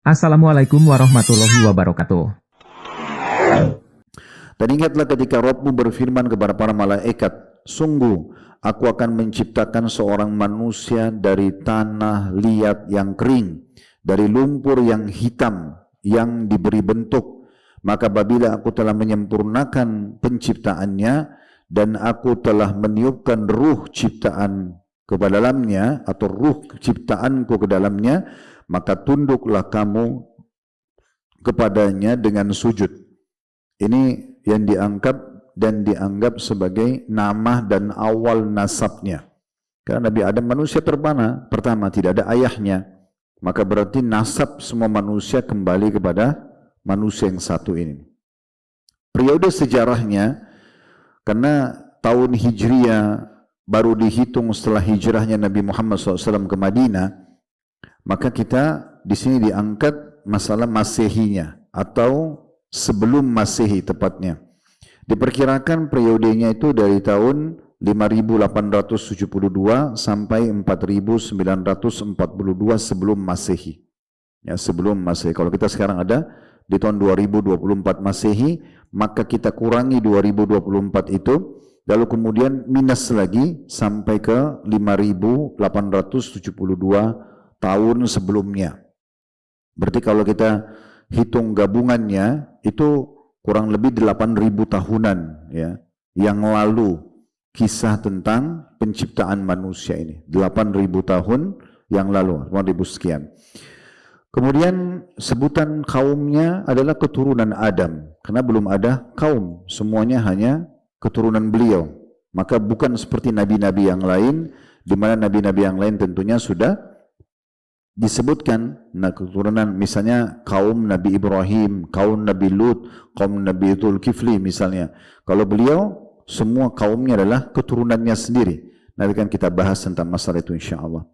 Assalamualaikum warahmatullahi wabarakatuh. Dan ingatlah ketika Rabbmu berfirman kepada para malaikat, sungguh aku akan menciptakan seorang manusia dari tanah liat yang kering, dari lumpur yang hitam yang diberi bentuk. Maka apabila aku telah menyempurnakan penciptaannya dan aku telah meniupkan ruh ciptaan ke dalamnya atau ruh ciptaanku ke dalamnya, maka tunduklah kamu kepadanya dengan sujud. Ini yang dianggap sebagai nama dan awal nasabnya. Karena Nabi Adam manusia pertama tidak ada ayahnya. Maka berarti nasab semua manusia kembali kepada manusia yang satu ini. Periode sejarahnya, karena tahun Hijriah baru dihitung setelah hijrahnya Nabi Muhammad SAW ke Madinah, maka kita di sini diangkat masalah Masehinya atau sebelum Masehi tepatnya. Diperkirakan periodenya itu dari tahun 5872 sampai 4942 sebelum Masehi. Ya, sebelum Masehi. Kalau kita sekarang ada di tahun 2024 Masehi, maka kita kurangi 2024 itu, lalu kemudian minus lagi sampai ke 5872 tahun sebelumnya. Berarti kalau kita hitung gabungannya itu kurang lebih 8.000 tahunan ya yang lalu kisah tentang penciptaan manusia ini. 8.000 tahun yang lalu, 8.000 sekian. Kemudian sebutan kaumnya adalah keturunan Adam, karena belum ada kaum, semuanya hanya keturunan beliau. Maka bukan seperti nabi-nabi yang lain, di mana nabi-nabi yang lain tentunya sudah disebutkan keturunan, misalnya kaum Nabi Ibrahim, kaum Nabi Lut, kaum Nabi Zulkifli misalnya. Kalau beliau semua kaumnya adalah keturunannya sendiri. Nanti kan kita bahas tentang masalah itu insyaAllah.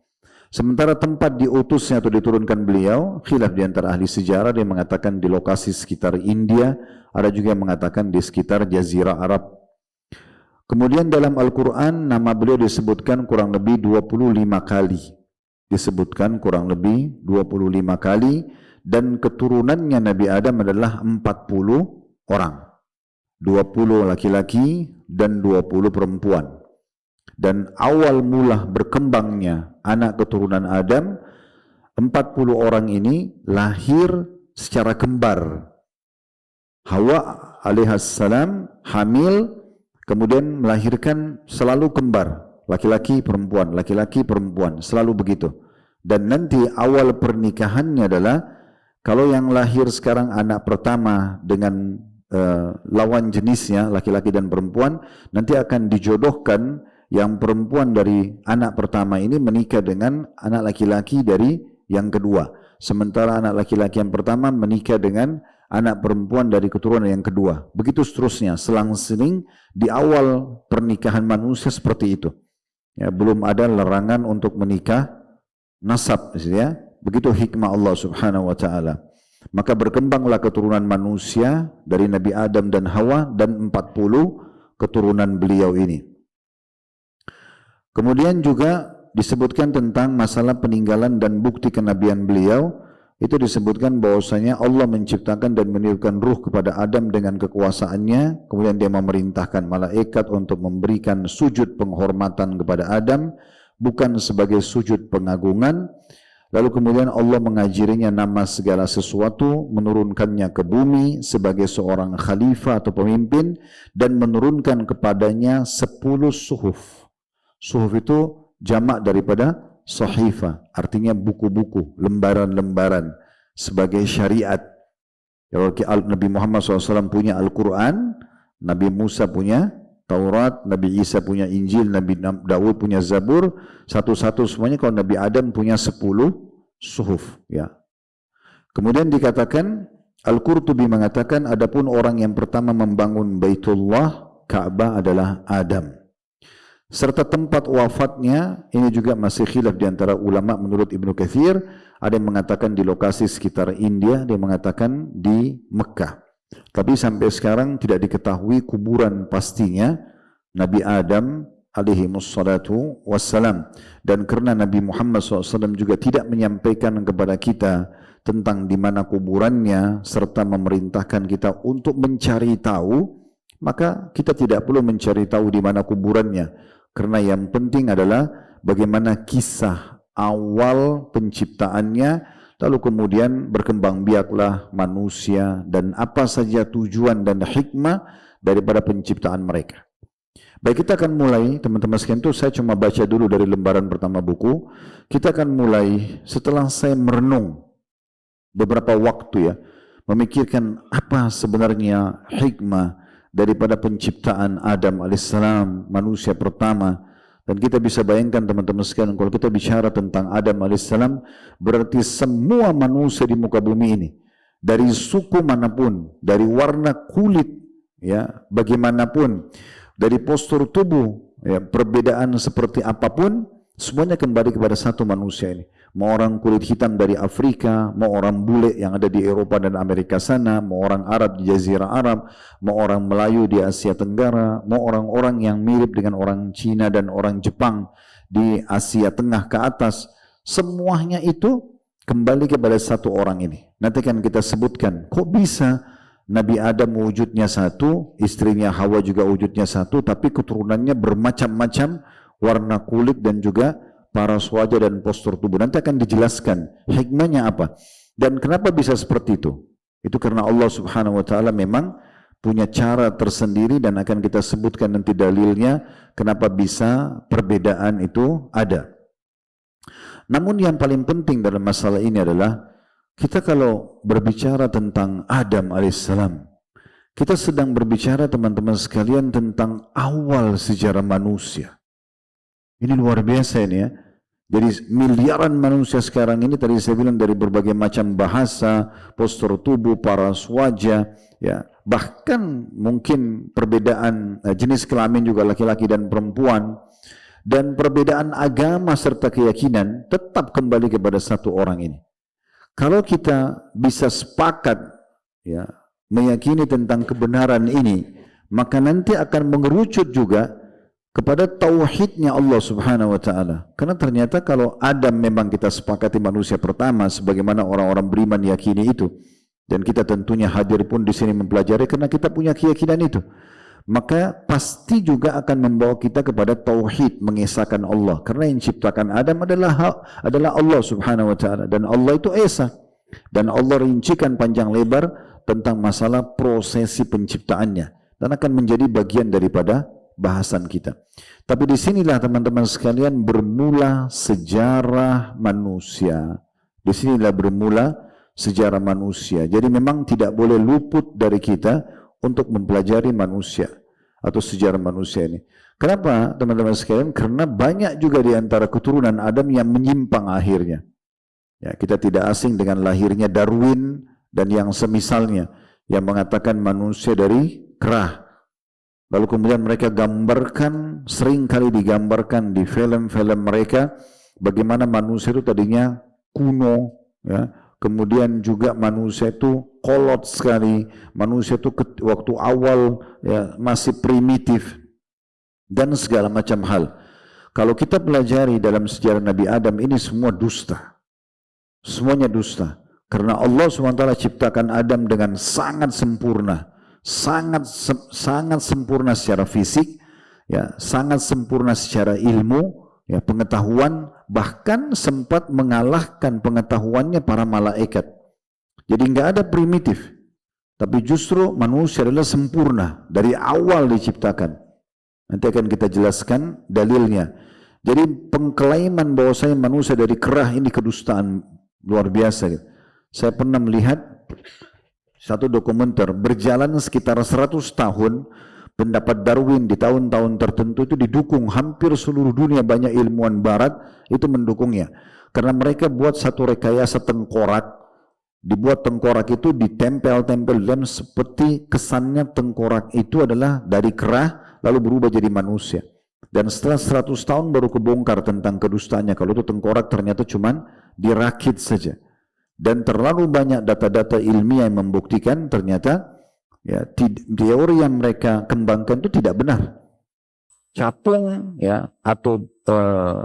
Sementara tempat diutusnya atau diturunkan beliau, khilaf di antara ahli sejarah, dia mengatakan di lokasi sekitar India, ada juga yang mengatakan di sekitar Jazirah Arab. Kemudian dalam Al-Quran nama beliau disebutkan kurang lebih 25 kali. Disebutkan kurang lebih 25 kali, dan keturunannya Nabi Adam adalah 40 orang. 20 laki-laki dan 20 perempuan. Dan awal mula berkembangnya anak keturunan Adam, 40 orang ini lahir secara kembar. Hawa alaihissalam hamil, kemudian melahirkan selalu kembar. Laki-laki perempuan, selalu begitu. Dan nanti awal pernikahannya adalah, kalau yang lahir sekarang anak pertama dengan lawan jenisnya, laki-laki dan perempuan, nanti akan dijodohkan yang perempuan dari anak pertama ini menikah dengan anak laki-laki dari yang kedua. Sementara anak laki-laki yang pertama menikah dengan anak perempuan dari keturunan yang kedua. Begitu seterusnya, selang-seling di awal pernikahan manusia seperti itu. Ya, belum ada larangan untuk menikah nasab, ya. Begitu hikmah Allah Subhanahu wa taala. Maka berkembanglah keturunan manusia dari Nabi Adam dan Hawa dan 40 keturunan beliau ini. Kemudian juga disebutkan tentang masalah peninggalan dan bukti kenabian beliau. Itu disebutkan bahwasanya Allah menciptakan dan meniupkan ruh kepada Adam dengan kekuasaannya. Kemudian dia memerintahkan malaikat untuk memberikan sujud penghormatan kepada Adam, bukan sebagai sujud pengagungan. Lalu kemudian Allah mengajarinya nama segala sesuatu, menurunkannya ke bumi sebagai seorang khalifah atau pemimpin, dan menurunkan kepadanya 10 suhuf. Suhuf itu jamak daripada sahifah, artinya buku-buku, lembaran-lembaran sebagai syariat. Kalau Nabi Muhammad SAW punya Al-Quran, Nabi Musa punya Taurat, Nabi Isa punya Injil, Nabi Daud punya Zabur, satu-satu semuanya. Kalau Nabi Adam punya 10 suhuf. Ya. Kemudian dikatakan, Al-Qurtubi mengatakan, adapun orang yang pertama membangun Baitullah, Ka'bah adalah Adam. Serta tempat wafatnya, ini juga masih khilaf di antara ulama menurut Ibnu Katsir. Ada yang mengatakan di lokasi sekitar India, ada yang mengatakan di Mekah. Tapi sampai sekarang tidak diketahui kuburan pastinya Nabi Adam alaihi wassalatu wassalam. Dan karena Nabi Muhammad SAW juga tidak menyampaikan kepada kita tentang di mana kuburannya serta memerintahkan kita untuk mencari tahu, maka kita tidak perlu mencari tahu di mana kuburannya, karena yang penting adalah bagaimana kisah awal penciptaannya, lalu kemudian berkembang biaklah manusia dan apa saja tujuan dan hikmah daripada penciptaan mereka. Baik, kita akan mulai, teman-teman sekalian. Itu saya cuma baca dulu dari lembaran pertama buku. Kita akan mulai setelah saya merenung beberapa waktu ya, memikirkan apa sebenarnya hikmah daripada penciptaan Adam alaihissalam, manusia pertama. Dan kita bisa bayangkan teman-teman sekalian, kalau kita bicara tentang Adam alaihissalam, berarti semua manusia di muka bumi ini, dari suku manapun, dari warna kulit, ya, bagaimanapun, dari postur tubuh, ya, perbedaan seperti apapun, semuanya kembali kepada satu manusia ini. Mau orang kulit hitam dari Afrika, mau orang bule yang ada di Eropa dan Amerika sana, mau orang Arab di Jazirah Arab, mau orang Melayu di Asia Tenggara, mau orang-orang yang mirip dengan orang Cina dan orang Jepang di Asia Tengah ke atas, semuanya itu kembali kepada satu orang ini. Nanti kan kita sebutkan, kok bisa Nabi Adam wujudnya satu, istrinya Hawa juga wujudnya satu, tapi keturunannya bermacam-macam warna kulit dan juga paras wajah dan postur tubuh. Nanti akan dijelaskan hikmahnya apa dan kenapa bisa seperti itu. Itu karena Allah Subhanahu wa taala memang punya cara tersendiri dan akan kita sebutkan nanti dalilnya kenapa bisa perbedaan itu ada. Namun yang paling penting dalam masalah ini adalah kita kalau berbicara tentang Adam alaihissalam, kita sedang berbicara teman-teman sekalian tentang awal sejarah manusia. Ini luar biasa ini ya. Jadi miliaran manusia sekarang ini, tadi saya bilang dari berbagai macam bahasa, postur tubuh, paras wajah, ya, bahkan mungkin perbedaan jenis kelamin juga laki-laki dan perempuan, dan perbedaan agama serta keyakinan tetap kembali kepada satu orang ini. Kalau kita bisa sepakat, ya, meyakini tentang kebenaran ini, maka nanti akan mengerucut juga kepada tauhidnya Allah Subhanahu wa taala. Karena ternyata kalau Adam memang kita sepakati manusia pertama sebagaimana orang-orang beriman yakini itu, dan kita tentunya hadir pun di sini mempelajari karena kita punya keyakinan itu, maka pasti juga akan membawa kita kepada tauhid, mengesahkan Allah. Karena yang ciptakan Adam adalah Allah Subhanahu wa taala, dan Allah itu esa. Dan Allah rincikan panjang lebar tentang masalah prosesi penciptaannya dan akan menjadi bagian daripada bahasan kita. Tapi disinilah teman-teman sekalian bermula sejarah manusia. Disinilah bermula sejarah manusia. Jadi memang tidak boleh luput dari kita untuk mempelajari manusia atau sejarah manusia ini. Kenapa teman-teman sekalian? Karena banyak juga di antara keturunan Adam yang menyimpang akhirnya. Ya, kita tidak asing dengan lahirnya Darwin dan yang semisalnya yang mengatakan manusia dari kerah. Lalu kemudian mereka gambarkan, sering kali digambarkan di film-film mereka, bagaimana manusia itu tadinya kuno, ya. Kemudian juga manusia itu kolot sekali, manusia itu waktu awal ya, masih primitif, dan segala macam hal. Kalau kita pelajari dalam sejarah Nabi Adam, ini semua dusta. Semuanya dusta. Karena Allah SWT ciptakan Adam dengan sangat sempurna. Sangat sempurna secara fisik, ya, sangat sempurna secara ilmu, ya, pengetahuan, bahkan sempat mengalahkan pengetahuannya para malaikat. Jadi nggak ada primitif, tapi justru manusia adalah sempurna dari awal diciptakan. Nanti akan kita jelaskan dalilnya. Jadi pengklaiman bahwasanya manusia dari kerah ini kedustaan luar biasa. Saya pernah melihat satu dokumenter berjalan sekitar 100 tahun, pendapat Darwin di tahun-tahun tertentu itu didukung hampir seluruh dunia, banyak ilmuwan barat itu mendukungnya. Karena mereka buat satu rekayasa tengkorak, dibuat tengkorak itu ditempel-tempel dan seperti kesannya tengkorak itu adalah dari kerah lalu berubah jadi manusia. Dan setelah 100 tahun baru kebongkar tentang kedustaannya, kalau itu tengkorak ternyata cuman dirakit saja. Dan terlalu banyak data-data ilmiah yang membuktikan ternyata ya, teori yang mereka kembangkan itu tidak benar. Capung ya atau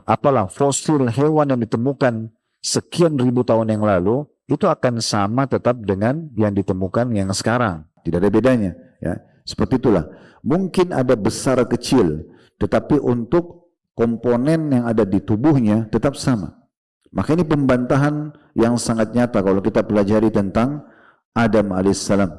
apalah fosil hewan yang ditemukan sekian ribu tahun yang lalu itu akan sama tetap dengan yang ditemukan yang sekarang. Tidak ada bedanya. Ya. Seperti itulah. Mungkin ada besar kecil, tetapi untuk komponen yang ada di tubuhnya tetap sama. Maka ini pembantahan yang sangat nyata kalau kita pelajari tentang Adam alaihissalam.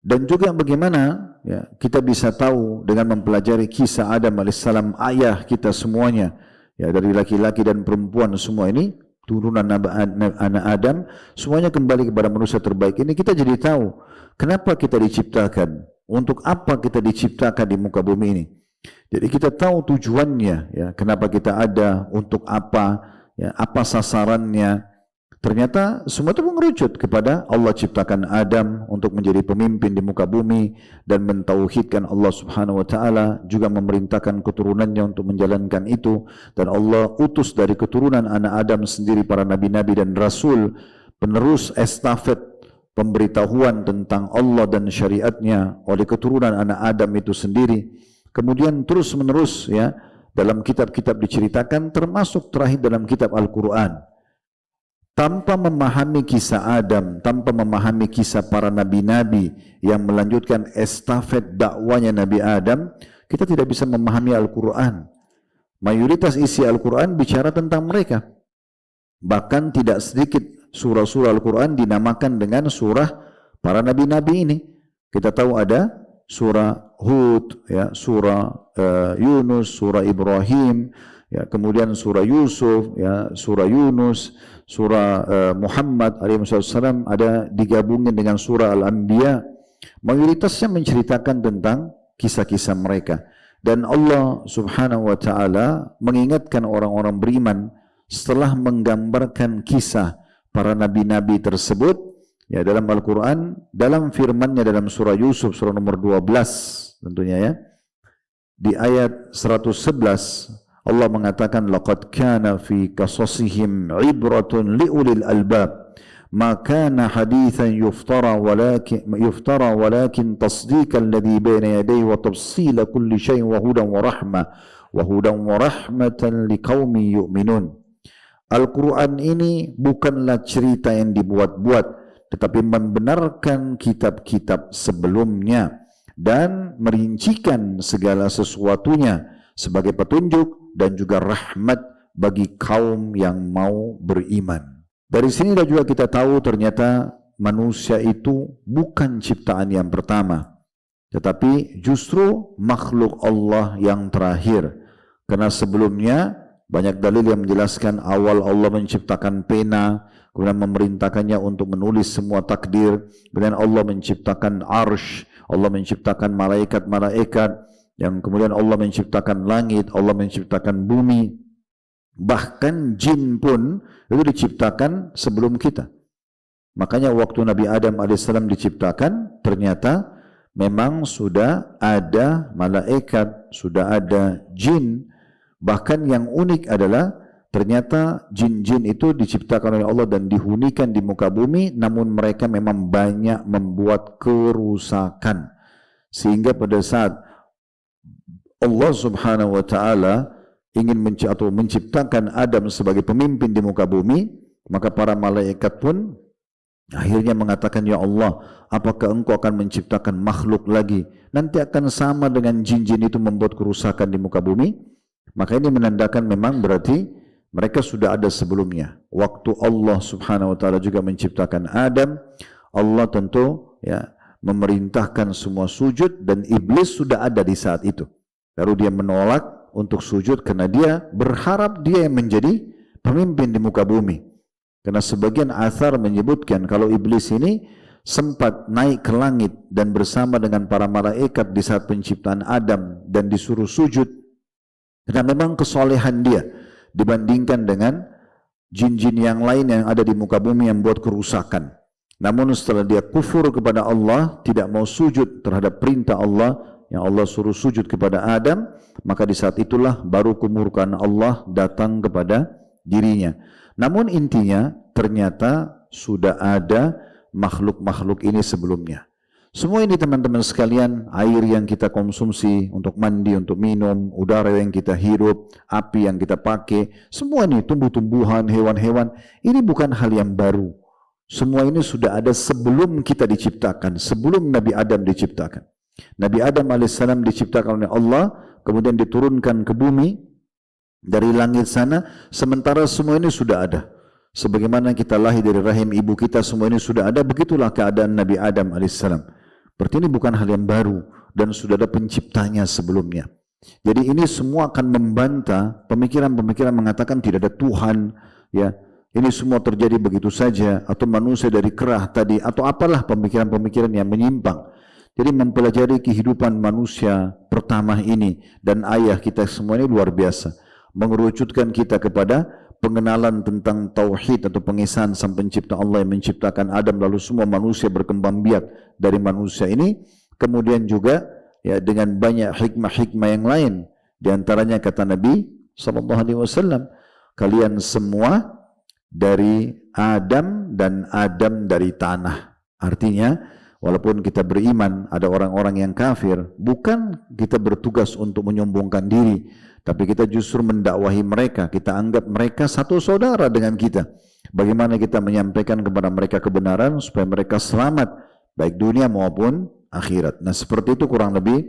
Dan juga bagaimana ya, kita bisa tahu dengan mempelajari kisah Adam alaihissalam, ayah kita semuanya, ya, dari laki-laki dan perempuan semua ini, turunan anak Adam, semuanya kembali kepada manusia terbaik. Ini kita jadi tahu kenapa kita diciptakan, untuk apa kita diciptakan di muka bumi ini. Jadi kita tahu tujuannya, ya, kenapa kita ada, untuk apa, ya, apa sasarannya. Ternyata semua itu mengerucut kepada Allah ciptakan Adam untuk menjadi pemimpin di muka bumi dan mentauhidkan Allah Subhanahu wa taala, juga memerintahkan keturunannya untuk menjalankan itu, dan Allah utus dari keturunan anak Adam sendiri para nabi-nabi dan rasul, penerus estafet pemberitahuan tentang Allah dan syariatnya oleh keturunan anak Adam itu sendiri. Kemudian terus menerus, ya, dalam kitab-kitab diceritakan, termasuk terakhir dalam kitab Al-Quran. Tanpa memahami kisah Adam, tanpa memahami kisah para nabi-nabi yang melanjutkan estafet dakwanya Nabi Adam, kita tidak bisa memahami Al-Quran. Mayoritas isi Al-Quran bicara tentang mereka. Bahkan tidak sedikit surah-surah Al-Quran dinamakan dengan surah para nabi-nabi ini. Kita tahu ada surah Hud, ya, surah Yunus, surah Ibrahim, ya, kemudian surah Yusuf, ya, surah Yunus, surah Muhammad alaihissalam ada digabungin dengan surah Al-Anbiya. Mayoritasnya menceritakan tentang kisah-kisah mereka. Dan Allah Subhanahu wa taala mengingatkan orang-orang beriman setelah menggambarkan kisah para nabi-nabi tersebut, ya, dalam Al-Quran, dalam firman-Nya dalam surah Yusuf, surah nomor 12 tentunya, ya, di ayat 111 Allah mengatakan, laqad kana fi qasasihim ibratun liulil albab ma kana hadithan yuftara walakin tasdiqal ladzi baina yadayhi wa tafsila kulli syai'in wa hudan wa rahmatan liqaumin yu'minun. Al-Quran ini bukanlah cerita yang dibuat-buat, tetapi membenarkan kitab-kitab sebelumnya dan merincikan segala sesuatunya sebagai petunjuk dan juga rahmat bagi kaum yang mau beriman. Dari sini juga kita tahu ternyata manusia itu bukan ciptaan yang pertama, tetapi justru makhluk Allah yang terakhir. Karena sebelumnya banyak dalil yang menjelaskan awal Allah menciptakan pena, kemudian memerintahkannya untuk menulis semua takdir, kemudian Allah menciptakan arsh, Allah menciptakan malaikat-malaikat, yang kemudian Allah menciptakan langit, Allah menciptakan bumi, bahkan jin pun itu diciptakan sebelum kita. Makanya waktu Nabi Adam alaihissalam diciptakan, ternyata memang sudah ada malaikat, sudah ada jin. Bahkan yang unik adalah ternyata jin-jin itu diciptakan oleh Allah dan dihunikan di muka bumi, namun mereka memang banyak membuat kerusakan. Sehingga pada saat Allah Subhanahu wa taala ingin menciptakan Adam sebagai pemimpin di muka bumi, maka para malaikat pun akhirnya mengatakan, ya Allah, apakah engkau akan menciptakan makhluk lagi? Nanti akan sama dengan jin-jin itu membuat kerusakan di muka bumi. Maka ini menandakan memang berarti mereka sudah ada sebelumnya. Waktu Allah Subhanahu wa taala juga menciptakan Adam, Allah tentu, ya, memerintahkan semua sujud, dan iblis sudah ada di saat itu. Lalu dia menolak untuk sujud karena dia berharap dia yang menjadi pemimpin di muka bumi. Karena sebagian athar menyebutkan kalau iblis ini sempat naik ke langit dan bersama dengan para malaikat di saat penciptaan Adam dan disuruh sujud. Karena memang kesolehan dia dibandingkan dengan jin-jin yang lain yang ada di muka bumi yang buat kerusakan. Namun setelah dia kufur kepada Allah, tidak mau sujud terhadap perintah Allah yang Allah suruh sujud kepada Adam, maka di saat itulah baru kemurkaan Allah datang kepada dirinya. Namun intinya ternyata sudah ada makhluk-makhluk ini sebelumnya. Semua ini teman-teman sekalian, air yang kita konsumsi untuk mandi, untuk minum, udara yang kita hirup, api yang kita pakai, semua ini tumbuh-tumbuhan, hewan-hewan, ini bukan hal yang baru. Semua ini sudah ada sebelum kita diciptakan, sebelum Nabi Adam diciptakan. Nabi Adam alaihissalam diciptakan oleh Allah, kemudian diturunkan ke bumi dari langit sana, sementara semua ini sudah ada. Sebagaimana kita lahir dari rahim ibu kita, semua ini sudah ada, begitulah keadaan Nabi Adam alaihissalam. Berarti ini bukan hal yang baru dan sudah ada penciptanya sebelumnya. Jadi ini semua akan membantah pemikiran-pemikiran mengatakan tidak ada Tuhan, ya. Ini semua terjadi begitu saja, atau manusia dari kerah tadi, atau apalah pemikiran-pemikiran yang menyimpang. Jadi mempelajari kehidupan manusia pertama ini dan ayah kita semua ini luar biasa. Mengerucutkan kita kepada pengenalan tentang tauhid atau pengesahan sang pencipta Allah yang menciptakan Adam, lalu semua manusia berkembang biak dari manusia ini. Kemudian juga ya dengan banyak hikmah-hikmah yang lain, di antaranya kata Nabi SAW, kalian semua dari Adam dan Adam dari tanah. Artinya walaupun kita beriman, ada orang-orang yang kafir, bukan kita bertugas untuk menyombongkan diri, tapi kita justru mendakwahi mereka. Kita anggap mereka satu saudara dengan kita. Bagaimana kita menyampaikan kepada mereka kebenaran supaya mereka selamat baik dunia maupun akhirat. Nah, seperti itu kurang lebih